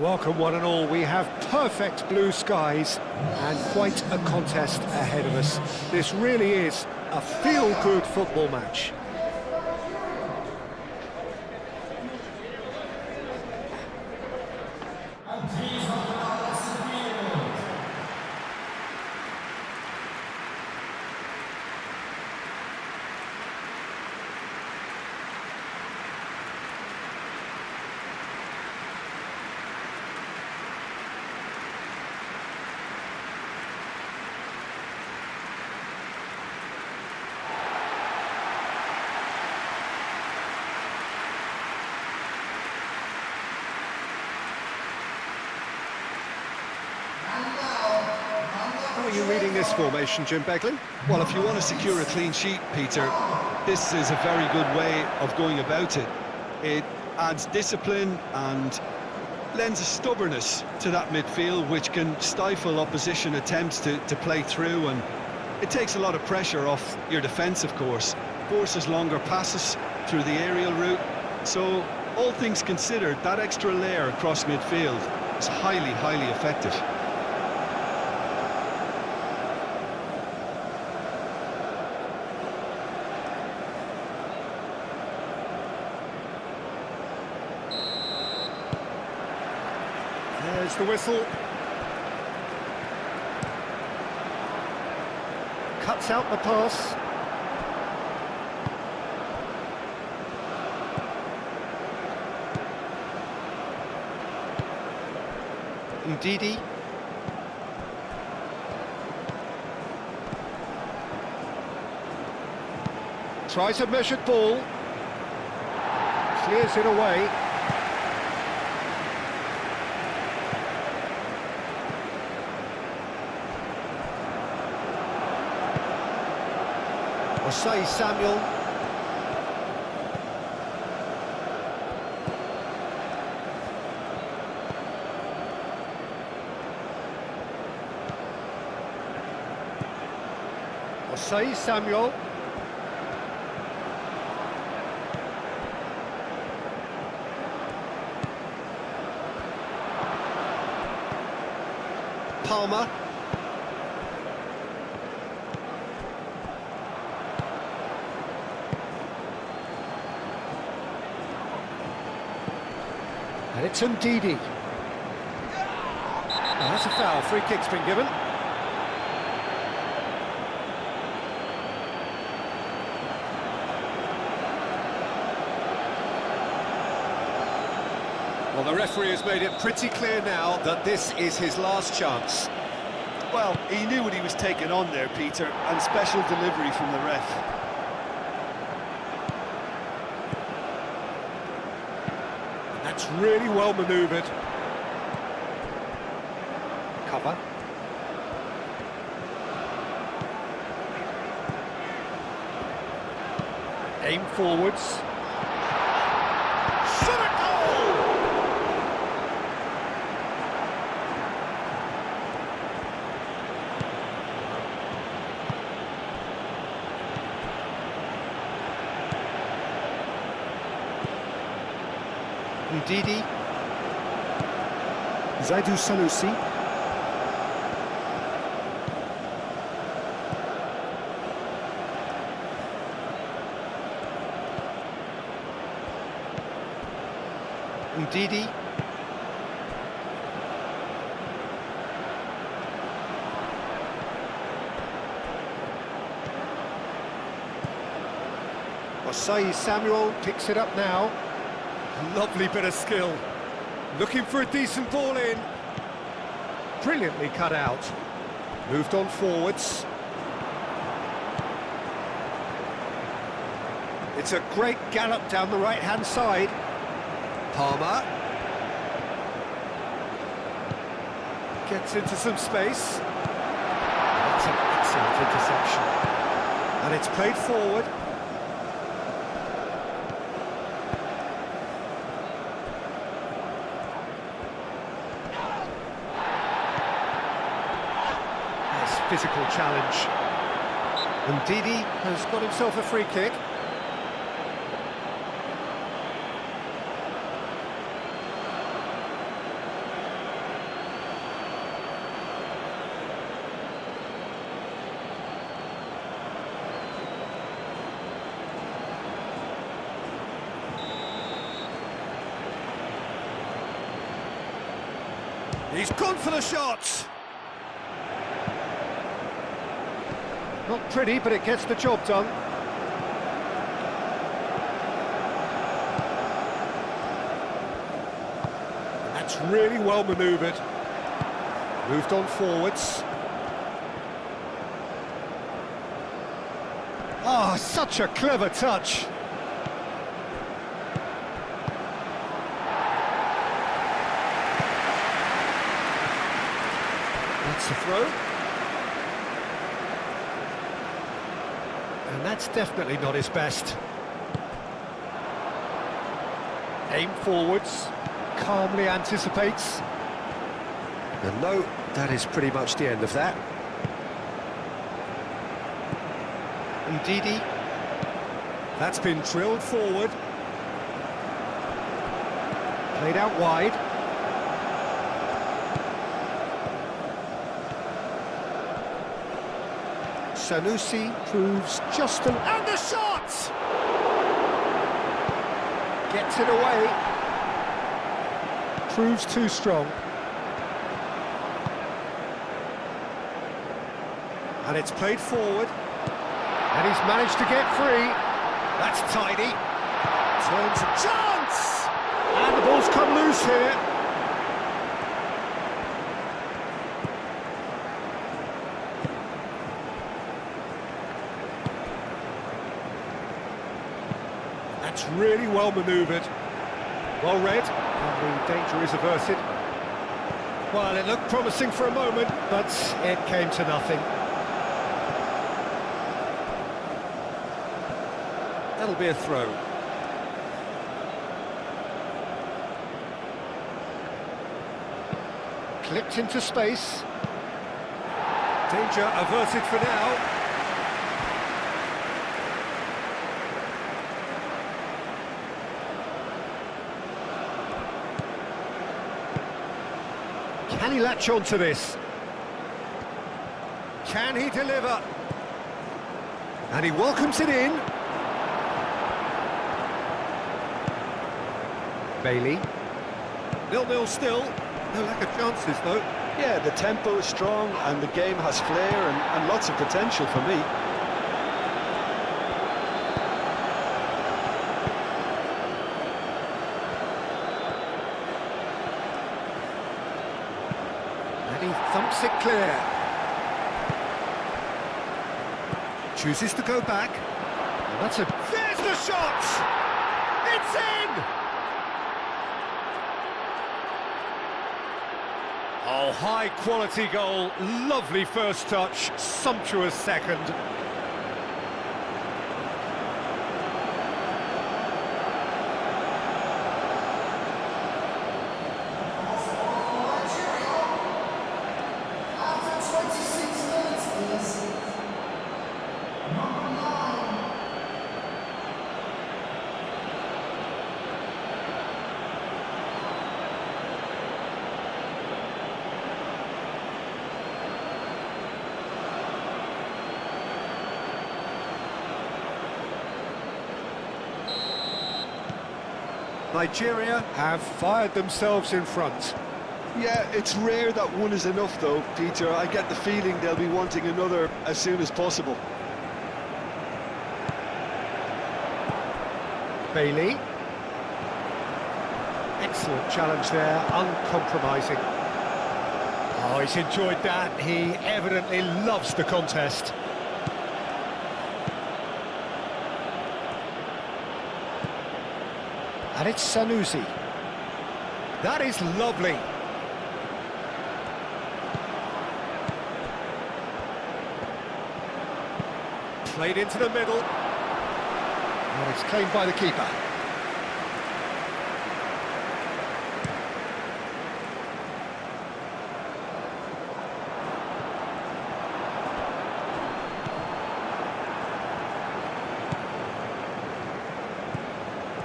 Welcome one and all, we have perfect blue skies and quite a contest ahead of us. This really is a feel-good football match. How are you reading this formation, Jim Beglin? Well, if you want to secure a clean sheet, Peter, this is a very good way of going about it. It adds discipline and lends a stubbornness to that midfield, which can stifle opposition attempts to play through, and it takes a lot of pressure off your defence, of course. Forces longer passes through the aerial route. So, all things considered, that extra layer across midfield is highly, highly effective. There's the whistle. Cuts out the pass. Ndidi. Tries a measured ball. Clears it away. Osei Samuel. Osei Samuel. Palmer. And it's Ndidi. Oh, that's a foul. Free kick's been given. Well, the referee has made it pretty clear now that this is his last chance. Well, he knew what he was taking on there, Peter, and special delivery from the ref. That's really well manoeuvred. Cover. Aim forwards. Shot a goal! Ndidi. Zaidou Sanusi. Ndidi. Osei Samuel picks it up now. Lovely bit of skill. Looking for a decent ball in. Brilliantly cut out. Moved on forwards. It's a great gallop down the right-hand side. Palmer. Gets into some space. That's an excellent interception. And it's played forward. Physical challenge. Ndidi has got himself a free kick. He's gone for the shot. Not pretty, but it gets the job done. That's really well manoeuvred. Moved on forwards. Ah, such a clever touch. That's the throw. And that's definitely not his best. Aim forwards, calmly anticipates. And no, that is pretty much the end of that. Ndidi. That's been drilled forward. Played out wide. Sanusi proves just an... And the shot! Gets it away. Proves too strong. And it's played forward. And he's managed to get free. That's tidy. Turns a chance! And the ball's come loose here. That's really well manoeuvred. Well read, and the danger is averted. Well, it looked promising for a moment, but it came to nothing. That'll be a throw. Clipped into space. Danger averted for now. Can he latch on to this? Can he deliver? And he welcomes it in. Bailey. 0-0 still. No lack of chances, though. Yeah, the tempo is strong and the game has flair and lots of potential for me. And he thumps it clear. Chooses to go back. And that's a... There's the shot! It's in! Oh, high-quality goal. Lovely first touch. Sumptuous second. Nigeria have fired themselves in front. Yeah, it's rare that one is enough though, Peter. I get the feeling they'll be wanting another as soon as possible. Bailey. Excellent challenge there, uncompromising. Oh, he's enjoyed that. He evidently loves the contest. And it's Sanusi. That is lovely. Played into the middle. And it's claimed by the keeper.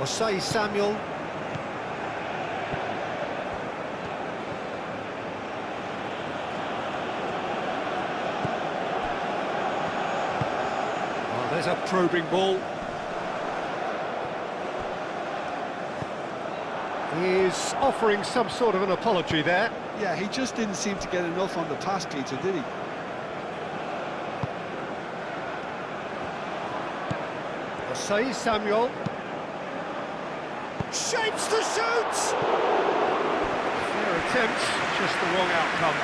Osei Samuel. Oh, there's a probing ball. is offering some sort of an apology there. Yeah, he just didn't seem to get enough on the pass, Peter, did he? Osei Samuel. Shapes to shoot! Fair attempt, just the wrong outcome.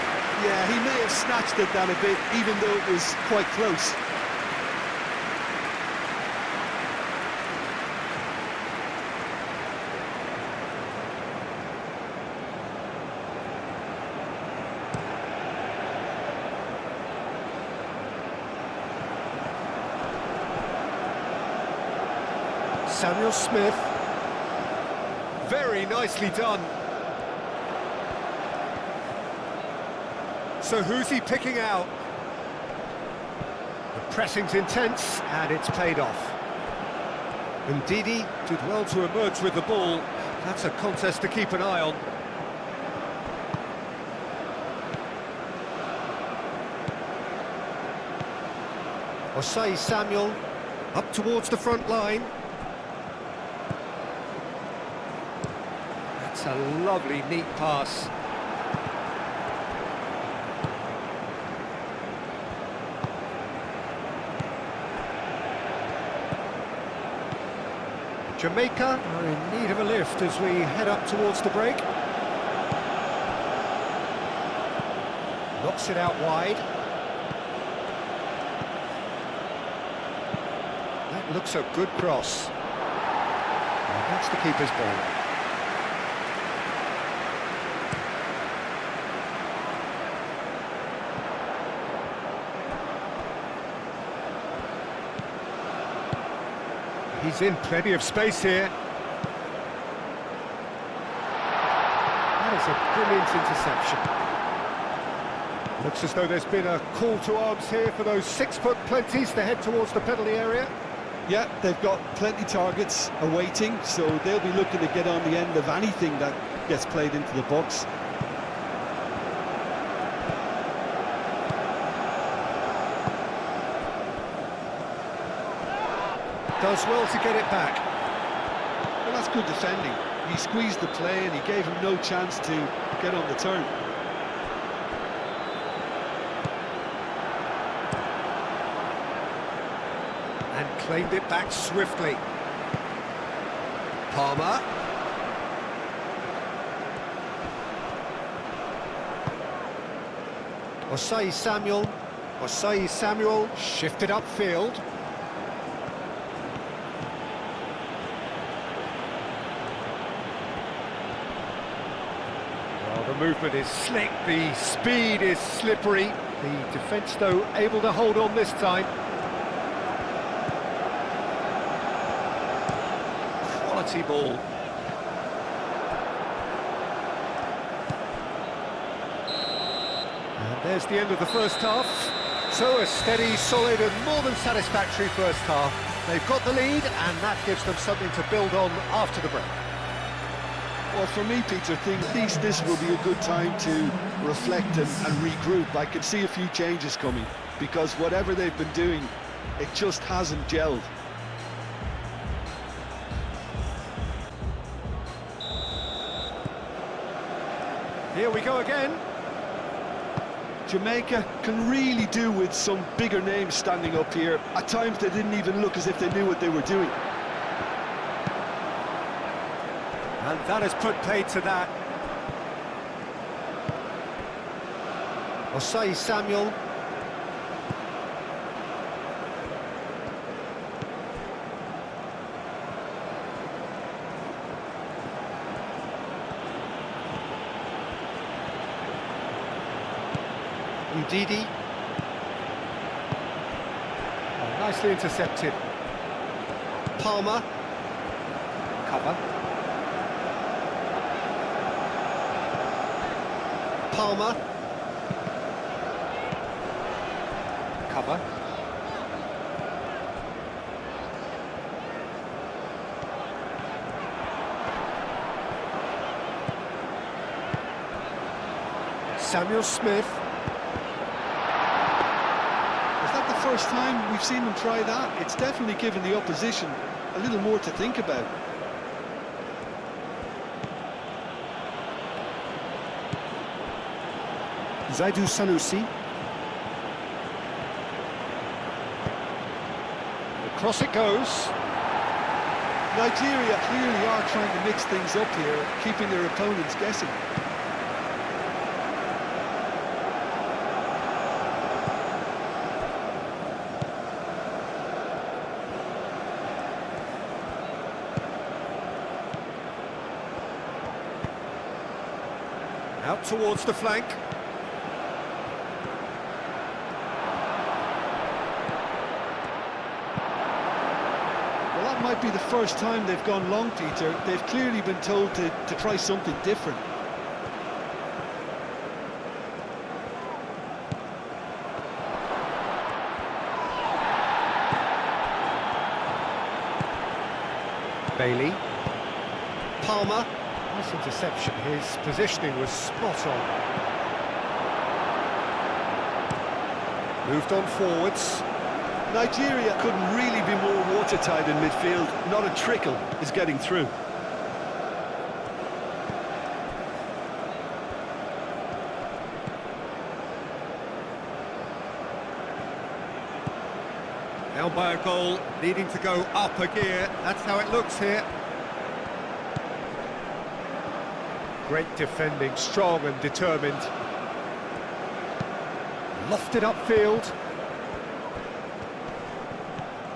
Yeah, he may have snatched at that a bit, even though it was quite close. Samuel Smith. Very nicely done. So who's he picking out? The pressing's intense and it's paid off. Ndidi did well to emerge with the ball. That's a contest to keep an eye on. Osei Samuel up towards the front line. That's a lovely, neat pass. Jamaica are in need of a lift as we head up towards the break. Knocks it out wide. That looks a good cross. And that's the keeper's ball. He's in plenty of space here. That is a brilliant interception. Looks as though there's been a call to arms here for those 6-foot plenties to head towards the penalty area. Yeah, they've got plenty targets awaiting, so they'll be looking to get on the end of anything that gets played into the box. Does well to get it back. Well, that's good defending. He squeezed the play and he gave him no chance to get on the turn. And claimed it back swiftly. Palmer. Osei Samuel. Osei Samuel shifted upfield. The movement is slick, the speed is slippery. The defence, though, able to hold on this time. Quality ball. And there's the end of the first half. So a steady, solid and more than satisfactory first half. They've got the lead and that gives them something to build on after the break. Well, for me, Peter, I think at least this will be a good time to reflect and regroup. I can see a few changes coming, because whatever they've been doing, it just hasn't gelled. Here we go again. Jamaica can really do with some bigger names standing up here. At times they didn't even look as if they knew what they were doing. And that has put paid to that. Osei Samuel. Ndidi. Oh, nicely intercepted. Palmer. Cover. Palmer. Cover. Samuel Smith. Is that the first time we've seen them try that? It's definitely given the opposition a little more to think about. Zaidu Sanusi. Across it goes. Nigeria clearly are trying to mix things up here, keeping their opponents guessing. Out towards the flank. Well, that might be the first time they've gone long, Peter. They've clearly been told to try something different. Bailey. Palmer. Nice interception. His positioning was spot on. Moved on forwards. Nigeria couldn't really be more watertight in midfield. Not a trickle is getting through. Down by a goal, needing to go up a gear. That's how it looks here. Great defending, strong and determined. Lofted upfield.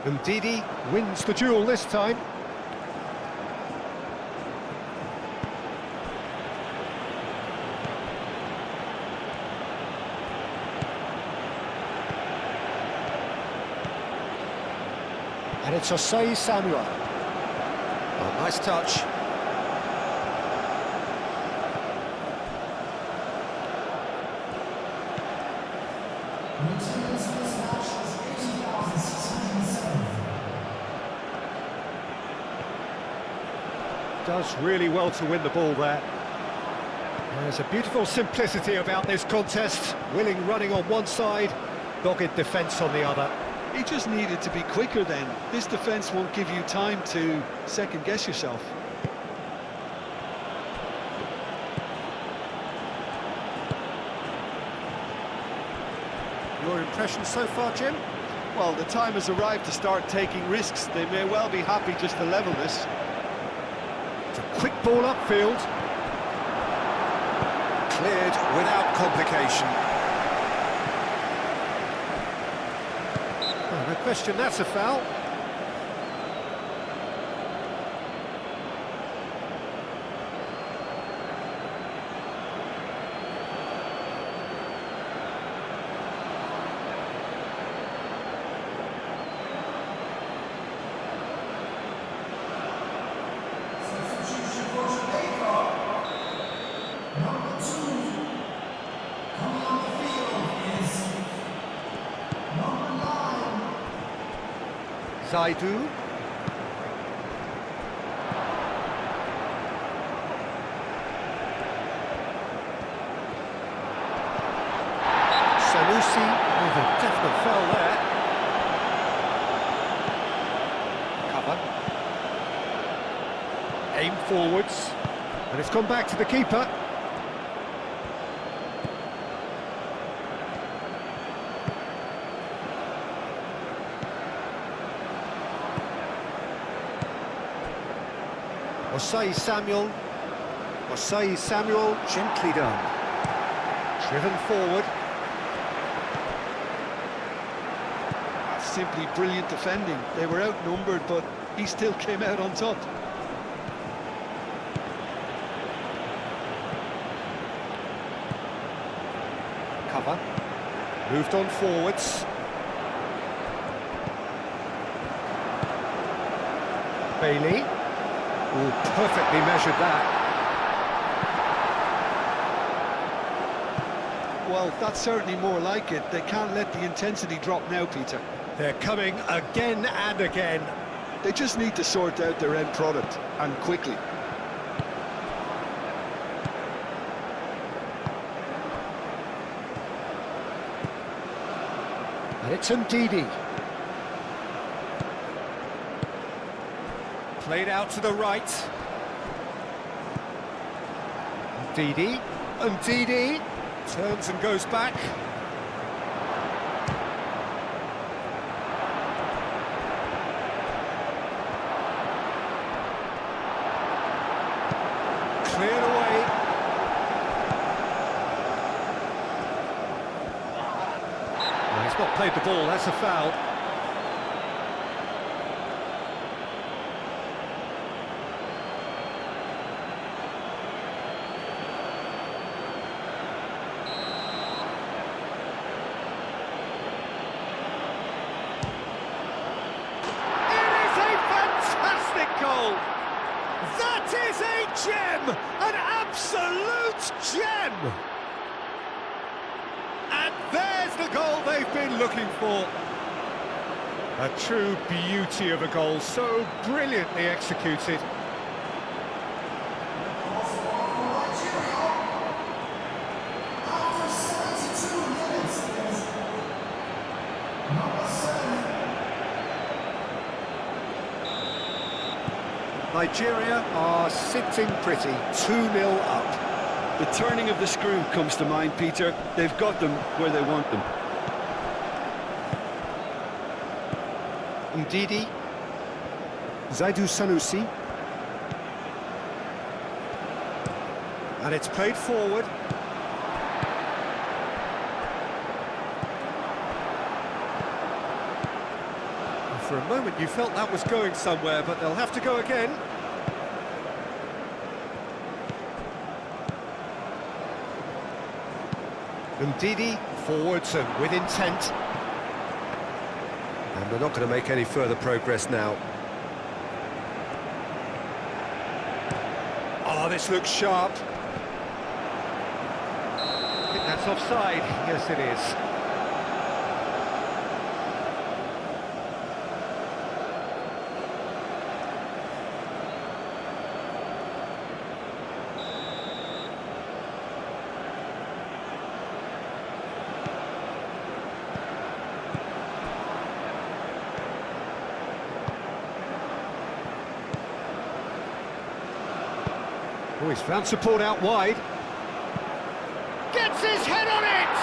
And Didi wins the duel this time. And it's Osei Samuel. Oh, nice touch. Does really well to win the ball there. There's a beautiful simplicity about this contest. Willing running on one side, dogged defence on the other. He just needed to be quicker then. This defence won't give you time to second-guess yourself. Your impression so far, Jim? Well, the time has arrived to start taking risks. They may well be happy just to level this. It's a quick ball upfield. Cleared without complication. Oh, no question, that's a foul. Zaidu. Sanusi with a definite foul there. Cover. Aim forwards. And it's gone back to the keeper. Osei Samuel. Osei Samuel, gently done. Driven forward. That's simply brilliant defending. They were outnumbered, but he still came out on top. Cover. Moved on forwards. Bailey. Oh, perfectly measured that. Well, that's certainly more like it. They can't let the intensity drop now, Peter. They're coming again and again. They just need to sort out their end product, and quickly. And it's Ndidi. Played out to the right. Ndidi. Ndidi. Turns and goes back. Cleared away. No, he's not played the ball, that's a foul. That is a gem! An absolute gem! And there's the goal they've been looking for. A true beauty of a goal, so brilliantly executed. Nigeria are sitting pretty, 2-0 up. The turning of the screw comes to mind, Peter. They've got them where they want them. Ndidi. Zaidu Sanusi. And it's played forward. For a moment you felt that was going somewhere, but they'll have to go again. Ndidi forwards and with intent. And they're not going to make any further progress now. Oh, this looks sharp. I think that's offside. Yes, it is. Oh, he's found support out wide. Gets his head on it!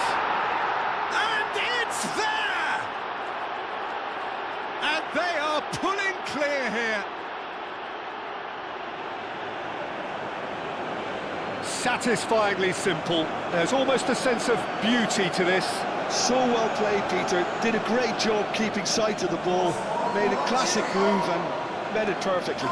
And it's there! And they are pulling clear here. Satisfyingly simple. There's almost a sense of beauty to this. So well played, Peter. Did a great job keeping sight of the ball. Made a classic move and read it perfectly.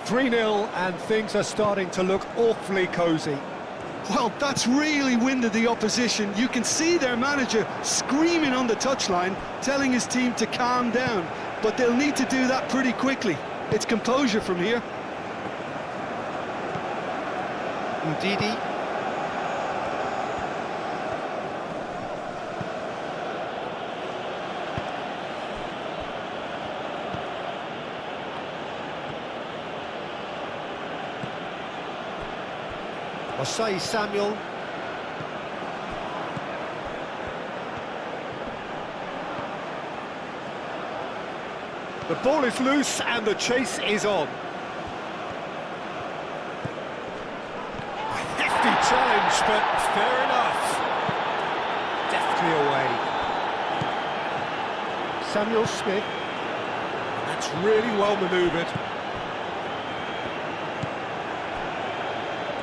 (3-0) and things are starting to look awfully cosy. Well, that's really winded the opposition. You can see their manager screaming on the touchline, telling his team to calm down. But they'll need to do that pretty quickly. It's composure from here. Ndidi. Osei Samuel. The ball is loose and the chase is on. A hefty challenge, but fair enough. Deftly away. Samuel Smith. That's really well manoeuvred.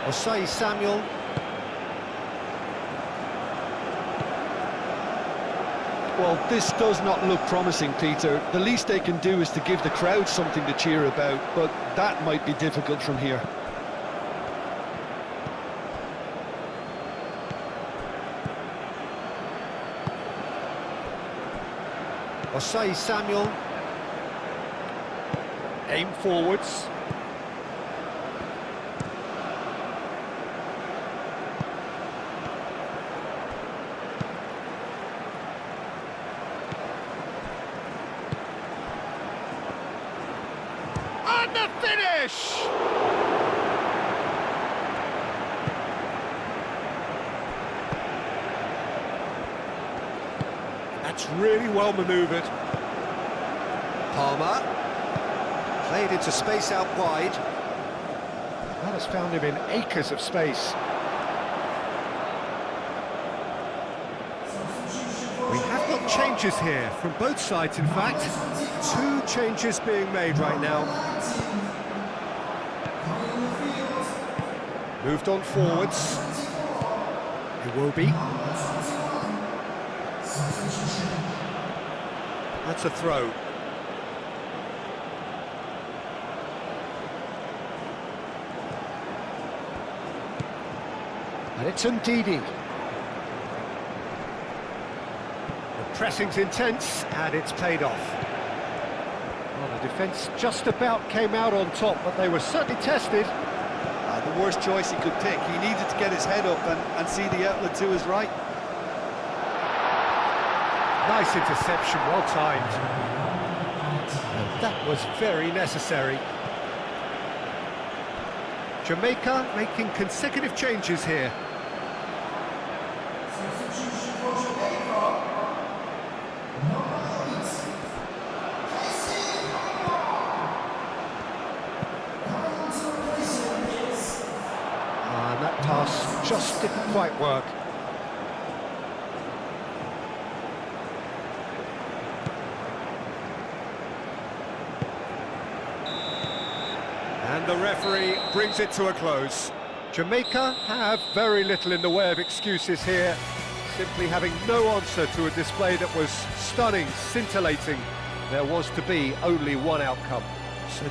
Osei Samuel. Well, this does not look promising, Peter. The least they can do is to give the crowd something to cheer about, but that might be difficult from here. Osei Samuel. Aim forwards. finish! That's really well manoeuvred. Palmer. Played into space out wide. That has found him in acres of space. We have got changes here, from both sides in fact. 2 changes being made right now. Moved on forwards. It will be. That's a throw. And it's Ndidi. The pressing's intense, and it's paid off. Well, the defence just about came out on top, but they were certainly tested. The worst choice he could pick. He needed to get his head up and see the outlet to his right. Nice interception, well timed. And that was very necessary. Jamaica making consecutive changes here. And that pass just didn't quite work. And the referee brings it to a close. Jamaica have very little in the way of excuses here, simply having no answer to a display that was stunning, scintillating. There was to be only one outcome. So